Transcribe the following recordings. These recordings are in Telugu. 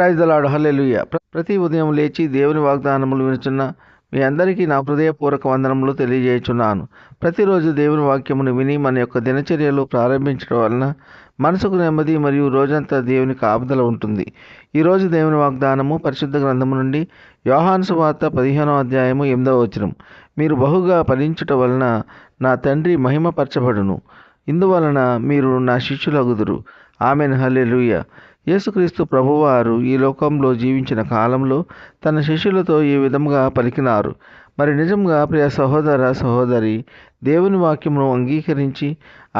Praise the lord. హల్లెలూయా. ప్రతి ఉదయం లేచి దేవుని వాగ్దానములు వినుచున్న మీ అందరికీ నా హృదయపూర్వక వందనములు తెలియజేయుచున్నాను. ప్రతిరోజు దేవుని వాక్యమును విని మన యొక్క దినచర్యలు ప్రారంభించడం వలన మనసుకు నెమ్మది మరియు రోజంతా దేవుని కాపుదల ఉంటుంది. ఈరోజు దేవుని వాగ్దానము పరిశుద్ధ గ్రంథము నుండి యోహాను సువార్త 15వ అధ్యాయము 8వ వచనం. మీరు బహుగా ఫలించుట వలన నా తండ్రి మహిమపరచబడును, ఇందువలన మీరు నా శిష్యులగుదురు. ఆమెన్. హల్లెలూయా. యేసుక్రీస్తు ప్రభువారు ఈ లోకంలో జీవించిన కాలంలో తన శిష్యులతో ఈ విధంగా పలికినారు. మరి నిజంగా ప్రియ సహోదర సహోదరి, దేవుని వాక్యమును అంగీకరించి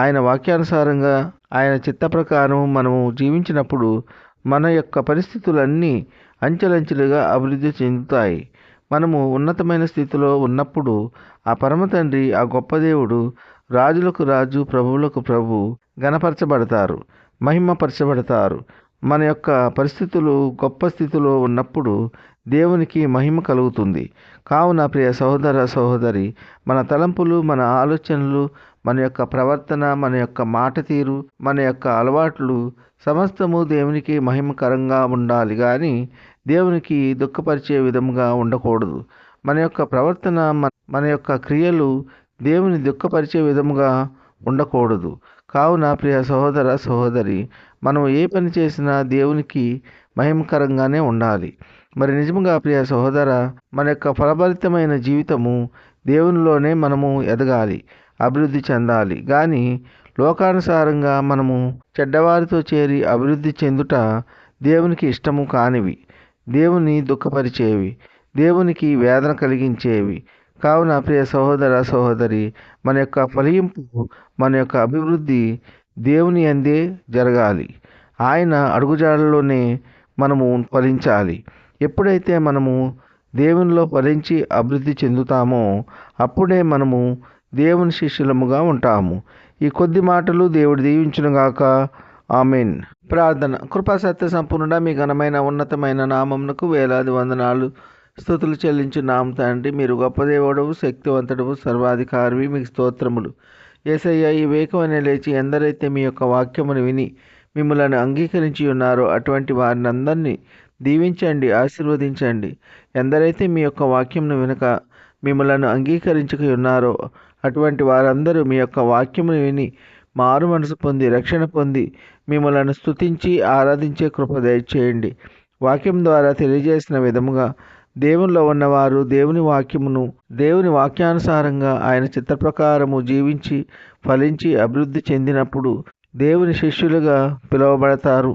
ఆయన వాక్యానుసారంగా ఆయన చిత్త ప్రకారం మనము జీవించినప్పుడు మన యొక్క పరిస్థితులన్నీ అంచెలంచెలుగా అభివృద్ధి చెందుతాయి. మనము ఉన్నతమైన స్థితిలో ఉన్నప్పుడు ఆ పరమ తండ్రి, ఆ గొప్ప దేవుడు, రాజులకు రాజు, ప్రభువులకు ప్రభు ఘనపరచబడతారు, మహిమపరచబడతారు. మన యొక్క పరిస్థితులు గొప్ప స్థితిలో ఉన్నప్పుడు దేవునికి మహిమ కలుగుతుంది. కావున ప్రియ సహోదర సహోదరి, మన తలంపులు, మన ఆలోచనలు, మన యొక్క ప్రవర్తన, మన యొక్క మాట తీరు, మన యొక్క అలవాట్లు సమస్తము దేవునికి మహిమకరంగా ఉండాలి కానీ దేవునికి దుఃఖపరిచే విధముగా ఉండకూడదు. మన యొక్క ప్రవర్తన, మన యొక్క క్రియలు దేవుని దుఃఖపరిచే విధముగా ఉండకూడదు. కావున ప్రియ సహోదర సహోదరి, మనం ఏ పని చేసినా దేవునికి మహిమకరంగానే ఉండాలి. మరి నిజంగా ప్రియ సహోదర, మన యొక్క ఫలభరితమైన జీవితము దేవునిలోనే మనము ఎదగాలి, అభివృద్ధి చెందాలి. కానీ లోకానుసారంగా మనము చెడ్డవారితో చేరి అభివృద్ధి చెందుట దేవునికి ఇష్టము కానివి, దేవుని దుఃఖపరిచేవి, దేవునికి వేదన కలిగించేవి. కావున ప్రియ సహోదర సహోదరి, మన యొక్క ఫలింపు, మన యొక్క అభివృద్ధి దేవుని యందే జరగాలి. ఆయన అడుగుజాడల్లోనే మనము ఫలించాలి. ఎప్పుడైతే మనము దేవునిలో ఫలించి అభివృద్ధి చెందుతామో అప్పుడే మనము దేవుని శిష్యులముగా ఉంటాము. ఈ కొద్ది మాటలు దేవుడు దీవించునుగాక. ఆమెన్. ప్రార్థన. కృపా సత్య సంపూర్ణ మీ ఘనమైన ఉన్నతమైన నామమునకు వేలాది వందనాలు, స్తుతులు చెల్లించున్నాము తండ్రి. మీరు గొప్ప దేవుడవు, శక్తివంతుడవు, సర్వాధికారివి. మీకు స్తోత్రములు యేసయ్య. ఈ వేకువనే లేచి ఎందరైతే మీ యొక్క వాక్యమును విని మిమ్మల్ని అంగీకరించి ఉన్నారో అటువంటి వారిని అందరినీ దీవించండి, ఆశీర్వదించండి. ఎందరైతే మీ యొక్క వాక్యమును వినక మిమ్మల్ని అంగీకరించక ఉన్నారో అటువంటి వారందరూ మీ యొక్క వాక్యమును విని మారు మనసు పొంది రక్షణ పొంది మిమ్మల్ని స్తుతించి ఆరాధించే కృప దయచేయండి. వాక్యం ద్వారా తెలియజేసిన విధముగా దేవునిలో ఉన్నవారు దేవుని వాక్యానుసారంగా ఆయన చిత్త ప్రకారము జీవించి ఫలించి అభివృద్ధి చెందినప్పుడు దేవుని శిష్యులుగా పిలువబడతారు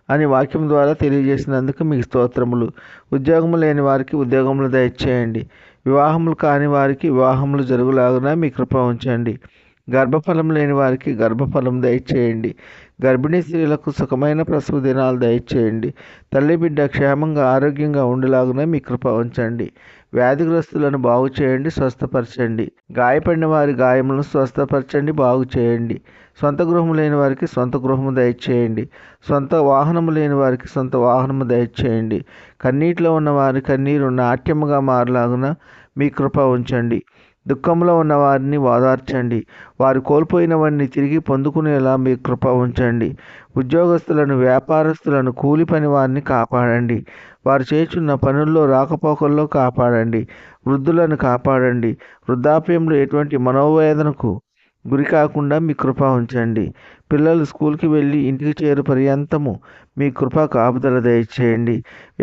అని వాక్యం ద్వారా తెలియజేసినందుకు మీకు స్తోత్రములు. ఉద్యోగము లేని వారికి ఉద్యోగములు దయచేయండి. వివాహములు కాని వారికి వివాహములు జరుగులాగున మీ కృప ఉంచండి. గర్భఫలం లేని వారికి గర్భఫలం దయచేయండి. గర్భిణీ స్త్రీలకు సుఖమైన ప్రసవ దినాలు దయచేయండి. తల్లి బిడ్డ క్షేమంగా ఆరోగ్యంగా ఉండేలాగున మీ కృప ఉంచండి. వ్యాధిగ్రస్తులను బాగు చేయండి, స్వస్థపరచండి. గాయపడిన వారి గాయములను స్వస్థపరచండి, బాగు చేయండి. సొంత గృహము లేని వారికి సొంత గృహము దయచేయండి. సొంత వాహనము లేని వారికి సొంత వాహనము దయచేయండి. కన్నీటిలో ఉన్న వారి కన్నీరు నాట్యముగా మారలాగున మీ కృప ఉంచండి. దుఃఖంలో ఉన్న వారిని ఓదార్చండి. వారు కోల్పోయినవన్నీ తిరిగి పొందుకునేలా మీ కృప ఉంచండి. ఉద్యోగస్తులను, వ్యాపారస్తులను, కూలి పని వారిని కాపాడండి. వారు చేస్తున్న పనుల్లో రాకపోకల్లో కాపాడండి. వృద్ధులను కాపాడండి. వృద్ధాప్యంలో ఎటువంటి మనోవేదనకు గురి కాకుండా మీ కృప ఉంచండి. పిల్లలు స్కూల్కి వెళ్ళి ఇంటికి చేరు పర్యంతము మీ కృప కాపుదల దయచేయండి.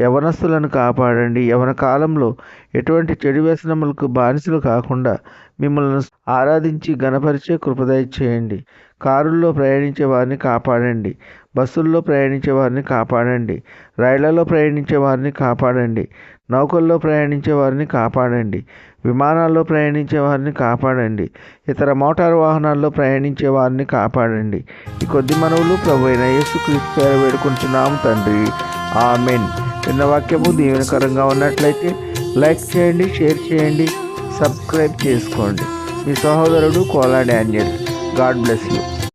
యవనస్తులను కాపాడండి. యవన కాలంలో ఎటువంటి చెడు వ్యసనములకు బానిసలు కాకుండా మిమ్మల్ని ఆరాధించి గణపరిచే కృప దయచేయండి. కారుల్లో ప్రయాణించే వారిని కాపాడండి. బస్సుల్లో ప్రయాణించే వారిని కాపాడండి. రైళ్లలో ప్రయాణించే వారిని కాపాడండి. నౌకల్లో ప్రయాణించే వారిని కాపాడండి. విమానాల్లో ప్రయాణించే వారిని కాపాడండి. ఇతర మోటారు వాహనాల్లో ప్రయాణించే వారిని కాపాడండి. ఈ కొద్ది మనవులు ప్రభు అయిన యేసుక్రీస్తు పేర వేడుకుంటున్నాము తండ్రి. ఆమెన్. చిన్న వాక్యము దీవెనకరంగా ఉన్నట్లయితే లైక్ చేయండి, షేర్ చేయండి, సబ్స్క్రైబ్ చేసుకోండి. మీ సహోదరుడు Kola Daniel. God bless you.